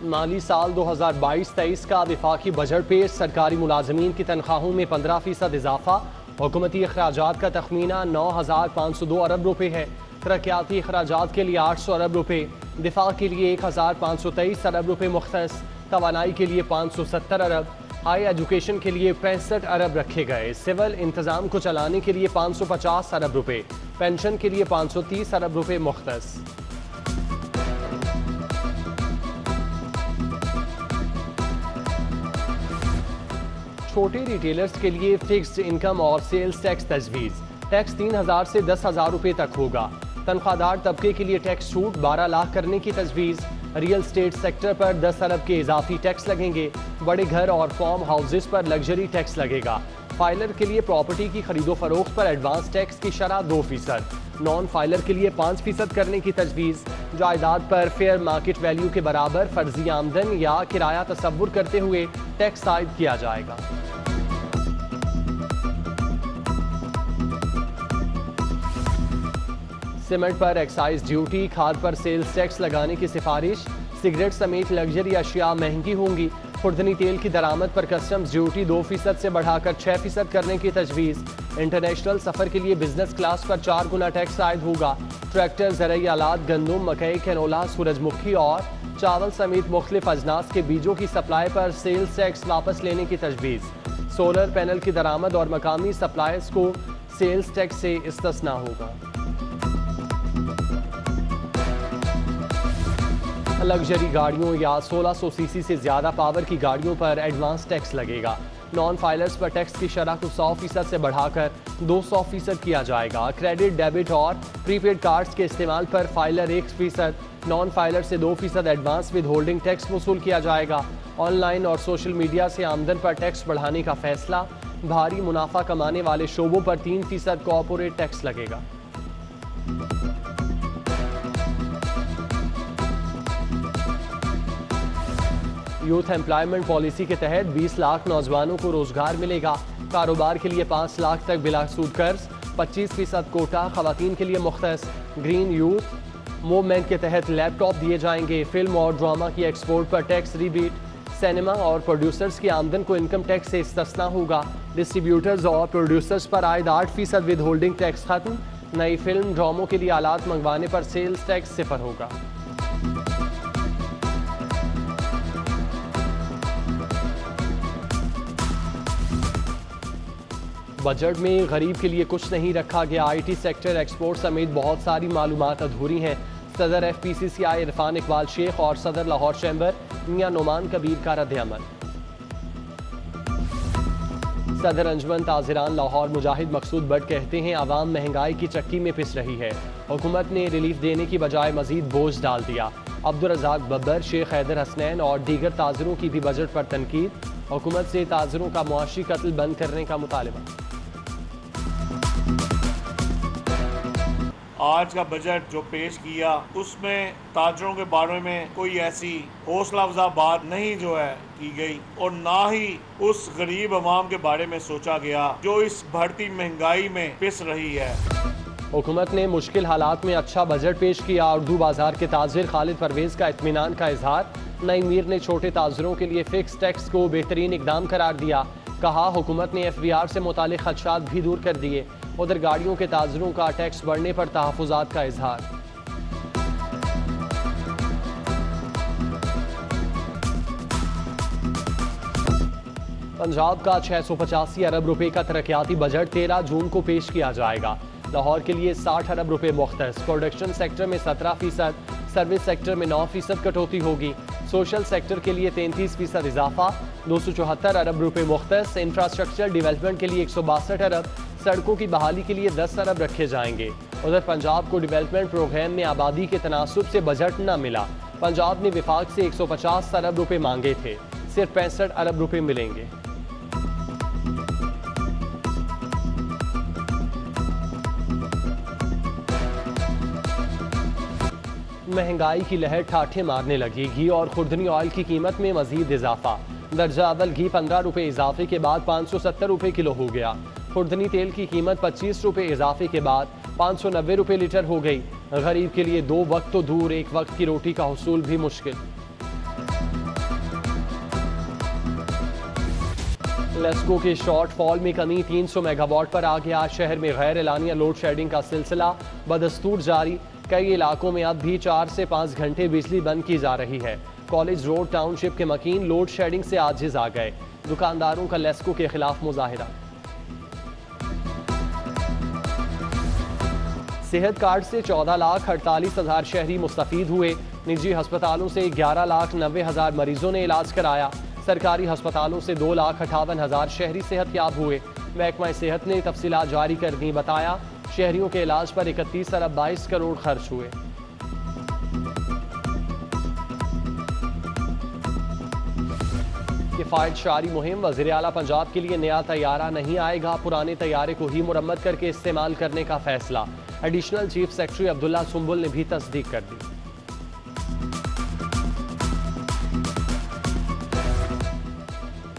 माली साल 2022-23 का वफाकी बजट पेश। सरकारी मुलाजमीन की तनख्वाहों में 15% इजाफा। हुकूमती अखराजात का तखमीना 9,502 अरब रुपये है। तरक्याती अखराजात के लिए 800 अरब रुपये, दिफा के लिए 1,523 अरब रुपये मुख्तस, तवानाई के लिए 570 अरब, हाई एजुकेशन के लिए 65 अरब रखे गए। सिविल इंतजाम को चलाने के लिए 550 अरब रुपये, पेंशन के लिए 530 अरब रुपये मुख्तस। छोटे रिटेलर्स के लिए फिक्स्ड इनकम और सेल्स टैक्स तजवीज़। टैक्स 3,000 से 10,000 रुपये तक होगा। तनख्वाहदार तबके के लिए टैक्स छूट 12 लाख करने की तजवीज़। रियल स्टेट सेक्टर पर 10 अरब के इजाफी टैक्स लगेंगे। बड़े घर और फार्म हाउसेस पर लग्जरी टैक्स लगेगा। फाइलर के लिए प्रॉपर्टी की खरीदो फरोख्त पर एडवांस टैक्स की शरह 2%, नॉन फाइलर के लिए 5% करने की तजवीज़। जायदाद पर फेयर मार्केट वैल्यू के बराबर फर्जी आमदन या किराया तसव्वुर करते हुए टैक्स आयद किया जाएगा। सीमेंट पर एक्साइज ड्यूटी, खाद पर सेल्स टैक्स लगाने की सिफारिश। सिगरेट समेत लग्जरी अशिया महंगी होंगी। खुर्दनी तेल की दरामद पर कस्टम्स ड्यूटी 2% से बढ़ाकर 6% करने की तजवीज़। इंटरनेशनल सफ़र के लिए बिजनेस क्लास पर 4 गुना टैक्स आयद होगा। ट्रैक्टर, ज़रूरी आलात, गंदम, मकई, कैनोला, सूरजमुखी और चावल समेत मुख्तलिफ अजनास के बीजों की सप्लाई पर सेल्स टैक्स वापस लेने की तजवीज़। सोलर पैनल की दरामद और मकामी सप्लायर्स को सेल्स टैक्स से इस्तिस्ना होगा। लग्जरी गाड़ियों या 1600 सीसी से ज़्यादा पावर की गाड़ियों पर एडवांस टैक्स लगेगा। नॉन फाइलर्स पर टैक्स की शरह को 100% से बढ़ाकर 200% किया जाएगा। क्रेडिट, डेबिट और प्रीपेड कार्ड्स के इस्तेमाल पर फाइलर 1%, नॉन फाइलर से 2% एडवांस विद होल्डिंग टैक्स वसूल किया जाएगा। ऑनलाइन और सोशल मीडिया से आमदन पर टैक्स बढ़ाने का फैसला। भारी मुनाफा कमाने वाले शोबों पर 3% कॉर्पोरेट टैक्स लगेगा। यूथ एम्प्लॉयमेंट पॉलिसी के तहत 20 लाख नौजवानों को रोजगार मिलेगा। कारोबार के लिए 5 लाख तक बिला सूद कर्ज, 25% कोटा खवातीन के लिए मुख्तस। ग्रीन यूथ मूवमेंट के तहत लैपटॉप दिए जाएंगे। फिल्म और ड्रामा की एक्सपोर्ट पर टैक्स रिबेट। सिनेमा और प्रोड्यूसर्स की आमदन को इनकम टैक्स से इस्तिस्ना होगा। डिस्ट्रीब्यूटर्स और प्रोड्यूसर्स पर आयद 8% विद होल्डिंग टैक्स खत्म। नई फिल्म ड्रामों के लिए आलात मंगवाने पर सेल्स टैक्स 0 होगा। बजट में गरीब के लिए कुछ नहीं रखा गया। IT सेक्टर, एक्सपोर्ट समेत बहुत सारी मालूमात अधूरी हैं। सदर FPCCI इरफान इकबाल शेख और सदर लाहौर चैम्बर मियां नोमान कबीर का रद्द-ए-अमल। सदर अंजुमन ताजिरान लाहौर मुजाहिद मकसूद बट कहते हैं अवाम महंगाई की चक्की में पिस रही है। हुकूमत ने रिलीफ देने की बजाय मजीद बोझ डाल दिया। अब्दुल रज़ाक बब्बर, शेख हैदर हसनैन और दीगर ताजरों की भी बजट पर तनकीद। हुकूमत से ताजरों का मुआशी कत्ल बंद करने का मुतालबा। आज का बजट जो पेश किया उसमें ताजरों के बारे में कोई ऐसी हौसला अफजा बात नहीं जो है की गई, और ना ही उस गरीब अवाम के बारे में सोचा गया जो इस बढ़ती महंगाई में पिस रही है। हुकूमत ने मुश्किल हालात में अच्छा बजट पेश किया। उर्दू बाजार के ताजिर खालिद परवेज का इत्मीनान का इजहार। नई मीर ने छोटे ताजरों के लिए फिक्स टैक्स को बेहतरीन इकदाम करार दिया। कहा हुकूमत ने FBR से मुतालिक खदशात भी दूर कर दिए। उधर गाड़ियों के ताजरों का टैक्स बढ़ने पर तहफ़्फ़ुज़ात का इजहार। पंजाब का 685 अरब रुपए का तरक्याती बजट 13 जून को पेश किया जाएगा। लाहौर के लिए 60 अरब रुपए मुख्तस। प्रोडक्शन सेक्टर में 17%, सर्विस सेक्टर में 9% कटौती होगी। सोशल सेक्टर के लिए 33% इजाफा, 274 अरब रुपए मुख्तस। इंफ्रास्ट्रक्चर डेवलपमेंट के लिए 162 अरब, सड़कों की बहाली के लिए 10 अरब रखे जाएंगे। उधर पंजाब को डेवलपमेंट प्रोग्राम में आबादी के तनासुब से बजट न मिला। पंजाब ने विफाक से 150 अरब रुपए मांगे थे, सिर्फ 65 अरब रुपए मिलेंगे। महंगाई की लहर ठाठे मारने लगी। घी और खुर्दनी ऑयल की कीमत में मजीद इजाफा। दर्जा अव्वल घी 15 रुपए इजाफे के बाद 570 रुपए किलो हो गया। खुर्दनी तेल की कीमत 25 रुपए इजाफे के बाद 590 रुपए लीटर हो गई। गरीब के लिए 2 वक्त तो दूर, एक वक्त की रोटी का हुसूल भी मुश्किल। लेस्को के शॉर्ट फॉल में कमी, 300 मेगावाट पर आ गया। शहर में गैर एलानिया लोड शेडिंग का सिलसिला बदस्तूर जारी। कई इलाकों में अब भी 4 से 5 घंटे बिजली बंद की जा रही है। कॉलेज रोड टाउनशिप के मकीन लोड शेडिंग से आजिज आ गए। दुकानदारों का लेस्को के खिलाफ मुजाहिरा। सेहत कार्ड से 14,48,000 शहरी मुस्तफीद हुए। निजी अस्पतालों से 11,90,000 मरीजों ने इलाज कराया। सरकारी अस्पतालों से 2,58,000 शहरी सेहतयाब हुए। महकमा सेहत ने तफसीलात जारी कर दी। बताया शहरियों के इलाज पर 31 अरब 22 करोड़ खर्च हुए। किफायत शारी मुहिम, वज़ीर आला पंजाब के लिए नया तैयारा नहीं आएगा। पुराने तैयारे को ही मुरम्मत करके इस्तेमाल करने का फैसला। Additional chief secretary Abdullah Sumbul ने भी तस्दीक कर दी।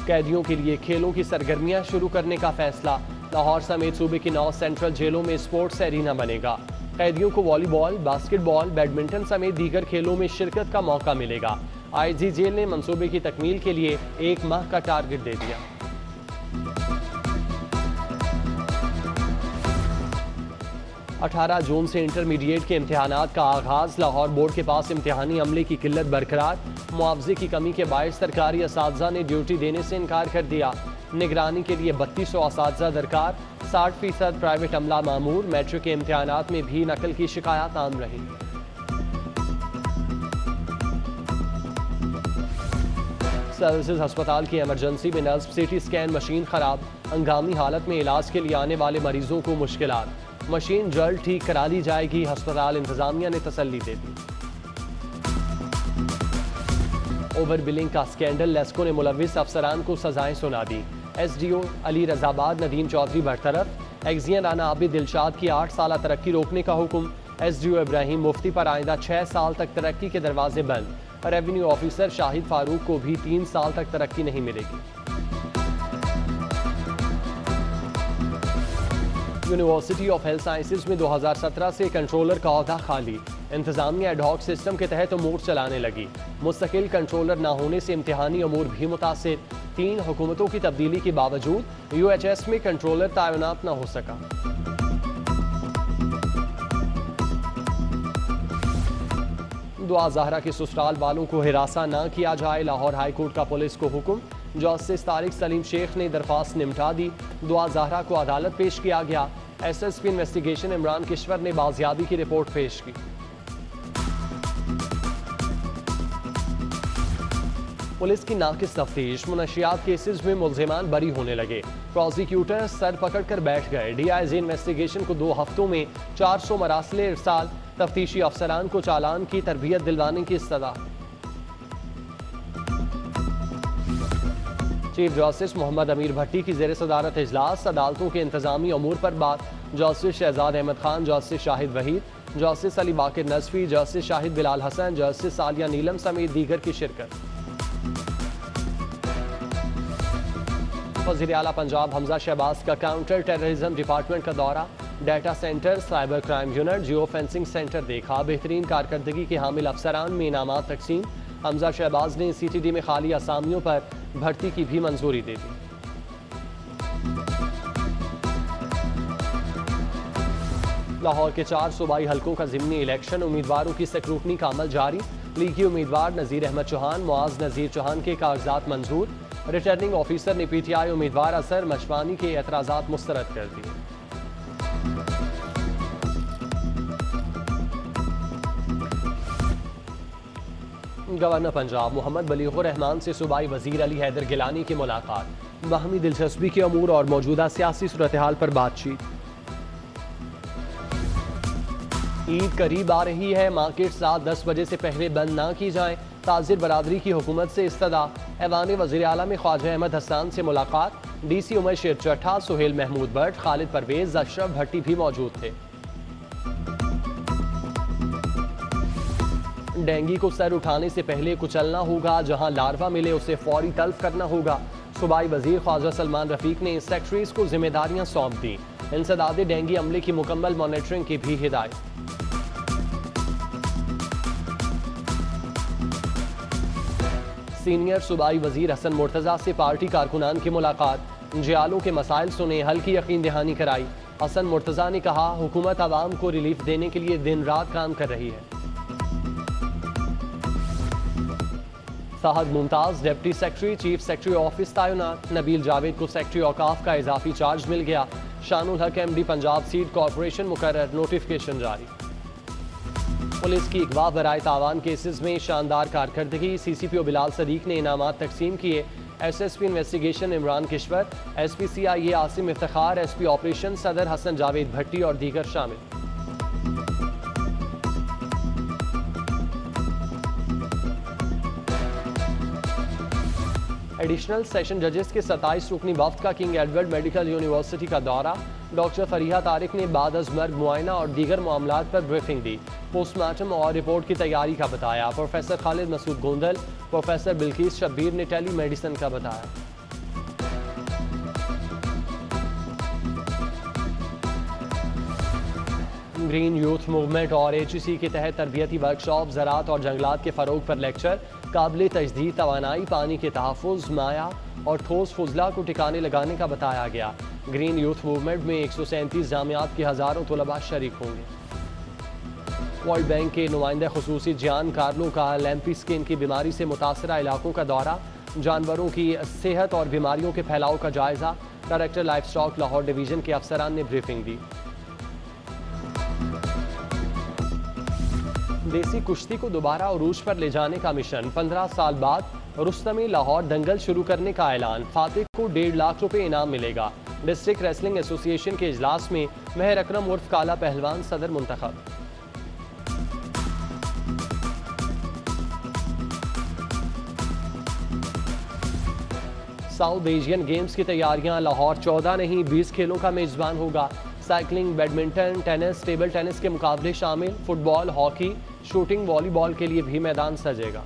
कैदियों के लिए खेलों की सरगर्मियां शुरू करने का फैसला। लाहौर समेत सूबे की 9 सेंट्रल जेलों में स्पोर्ट्स एरिना बनेगा। कैदियों को वॉलीबॉल, बास्केटबॉल, बैडमिंटन समेत दीगर खेलों में शिरकत का मौका मिलेगा। आईजी जेल ने मंसूबे की तकमील के लिए 1 माह का टारगेट दे दिया। अठारह जून से इंटरमीडिएट के इम्तिहानात का आगाज। लाहौर बोर्ड के पास इम्तिहानी अमले की किल्लत बरकरार। मुआवजे की कमी के बायस सरकारी असातिज़ा ने ड्यूटी देने से इनकार कर दिया। निगरानी के लिए 3200 असातिज़ा दरकार। 60% प्राइवेट अमला मामूर। मैट्रिक के इम्तिहानात में भी नकल की शिकायत आम रही। सर्विसेज अस्पताल की इमरजेंसी में नर्स सीटी स्कैन मशीन खराब। हंगामी हालत में इलाज के लिए आने वाले मरीजों को मुश्किलात। मशीन जल्द ठीक करा ली जाएगी। अस्पताल इंतजामिया ने तसल्ली दे दी। ओवर बिलिंग का स्कैंडल, लेस्को ने मुलविस अफसरान को सजाएं सुना दी। एसडीओ अली रजाबाद नदीम चौधरी बरतरफ। एक्जियन राना आबिद दिलशाद की 8 साल तरक्की रोकने का हुक्म। एसडीओ इब्राहिम मुफ्ती पर आइंदा 6 साल तक तरक्की के दरवाजे बंद। रेवेन्यू ऑफिसर शाहिद फारूक को भी 3 साल तक तरक्की नहीं मिलेगी। यूनिवर्सिटी ऑफ हेल्थ साइंसेज में 2017 से कंट्रोलर का ओहदा खाली। इंतजामिया एडहॉक सिस्टम के तहत अमूर चलाने लगी। मुस्तकिल कंट्रोलर न होने से इम्तिहानी अमूर भी मुतासिर। 3 हुकूमतों की तब्दीली के बावजूद यूएचएस में कंट्रोलर तैनात न हो सका। दुआ ज़हरा के ससुराल वालों को हिरासा न किया जाए। लाहौर हाई कोर्ट का पुलिस को हुक्म। जस्टिस तारिक सलीम शेख ने दरख्वास्त निपटा दी। दुआ ज़हरा को अदालत पेश किया गया। एसएसपी इन्वेस्टिगेशन इमरान किश्वर ने बाजियाबी की रिपोर्ट पेश की। पुलिस की नाकिस तफ्तीश, मुनशियात केसेस में मुल्जिमान बरी होने लगे। प्रोसिक्यूटर सर पकड़ कर बैठ गए। डीआईजी इन्वेस्टिगेशन को 2 हफ्तों में 400 मरासिले इरसाल। तफ्तीशी अफसरान को चालान की तरबियत दिलवाने की इस्तदा। चीफ जस्टिस मोहम्मद अमीर भट्टी की ज़ेर सदारत इजलास। अदालतों के इंतजामी अमूर पर बात। Justice Shahzad Ahmed Khan, justice Shahid Waheed, justice Ali Baqir Najafi, justice Shahid Bilal Hassan, justice Saliya Neelum समेत दीगर की शिरकत। वज़ीर आला पंजाब हमजा शहबाज का काउंटर टेररिज्म डिपार्टमेंट का दौरा। Data centre, cyber crime unit, geo fencing centre देखा। बेहतरीन कारकर्दगी के हामिल अफसरान में इनामात तकसीम। हमजा शहबाज ने सीटीडी में खाली असामियों पर भर्ती की भी मंजूरी दे दी। लाहौर के 4 सूबाई हलकों का ज़िमनी इलेक्शन। उम्मीदवारों की स्क्रूटनी का अमल जारी। लीगी उम्मीदवार नज़ीर अहमद चौहान, मुआज नज़ीर चौहान के कागजात मंजूर। रिटर्निंग ऑफिसर ने पीटीआई उम्मीदवार असर मशवानी के एतराज़ात मुस्तरद कर दिए। गवर्नर पंजाब मोहम्मद बलीगुर रहमान से सूबाई वजीर अली हैदर गिलानी की मुलाकात। बाहमी दिलचस्पी के अमूर और मौजूदा सियासी सूरत हाल पर बातचीत। ईद करीब आ रही है, मार्केट रात 10 बजे से पहले बंद ना की जाए। ताजिर बरादरी की हुकूमत से इस्तदा। ऐवान वज़ीर आला में ख्वाजा अहमद हसन से मुलाकात। डीसी उमर शेर चट्ठा, सुहेल महमूद भट्ट, खालिद परवेज, अशरफ भट्टी भी मौजूद थे। डेंगी को सर उठाने से पहले कुचलना होगा। जहां लार्वा मिले उसे फौरी तल्फ करना होगा। सूबाई वजीर ख्वाजा सलमान रफीक ने सेक्रेटरीज को जिम्मेदारियां सौंप दी। इंसदाद डेंगी अमले की मुकम्मल मॉनिटरिंग की भी हिदायत। सीनियर सूबाई वजीर हसन मुर्तजा से पार्टी कारकुनान की मुलाकात, जियालों के मसाइल सुने, हल की यकीन दहानी कराई। हसन मुर्तजा ने कहा हुकूमत आवाम को रिलीफ देने के लिए दिन रात काम कर रही है। Fahad Mumtaz deputy secretary chief secretary office तैनात, नबील जावेद को सेक्रेटरी औकाफ का इजाफी चार्ज मिल गया। शानुल हक MD पंजाब सीड कॉरपोरेशन मुकर्रर, नोटिफिकेशन जारी। पुलिस की अगवा बराए तावान केसेस में शानदार कारकर्दगी, CCPO बिलाल सदीक ने इनामात तकसीम किए। SSP investigation Imran Kishwar, SP CIA Asim Iftikhar, SP operation Sadar Hasan Javed भट्टी और दीगर शामिल। एडिशनल सेशन जजेस के 27 रुकनी वफ्द का किंग एडवर्ड मेडिकल यूनिवर्सिटी का दौरा, डॉक्टर फरीहा तारिक ने बाद अज मर्ग मुआयना और दीगर मामलात पर ब्रीफिंग दी। पोस्टमार्टम और रिपोर्ट की तैयारी का बताया। प्रोफेसर खालिद मसूद गोंदल, प्रोफेसर बिल्किस शब्बीर ने टेली मेडिसिन का बताया। ग्रीन यूथ मूवमेंट और HEC के तहत तरबियती वर्कशॉप, ज़राअत और जंगलात के फ़रोग पर लेक्चर, काबिल तजदीद तवानाई, पानी के तहफ़्फ़ुज़, माया और ठोस फुजला को ठिकाने लगाने का बताया गया। ग्रीन यूथ मूवमेंट में 137 जामियात के हज़ारों तलबा शरीक होंगे। वर्ल्ड बैंक के नुमाइंदे खुसूसी जियान कार्लो का लैम्पी स्किन की बीमारी से मुतासरा इलाकों का दौरा, जानवरों की सेहत और बीमारियों के फैलाव का जायजा। Director life stock Lahore division के अफसरान ने ब्रीफिंग दी। देसी कुश्ती को दोबारा उरूज पर ले जाने का मिशन, 15 साल बाद रुस्तमी लाहौर दंगल शुरू करने का ऐलान। फातिह को 1.5 लाख रुपए इनाम मिलेगा। डिस्ट्रिक्ट रेसलिंग एसोसिएशन के इजलास में मेहर अकरम उर्फ काला पहलवान सदर मुंतखब। साउथ एशियन गेम्स की तैयारियां, लाहौर 14 नहीं 20 खेलों का मेजबान होगा। Cycling, badminton, tennis, table tennis के मुकाबले शामिल। फुटबॉल, हॉकी, शूटिंग, वॉलीबॉल के लिए भी मैदान सजेगा।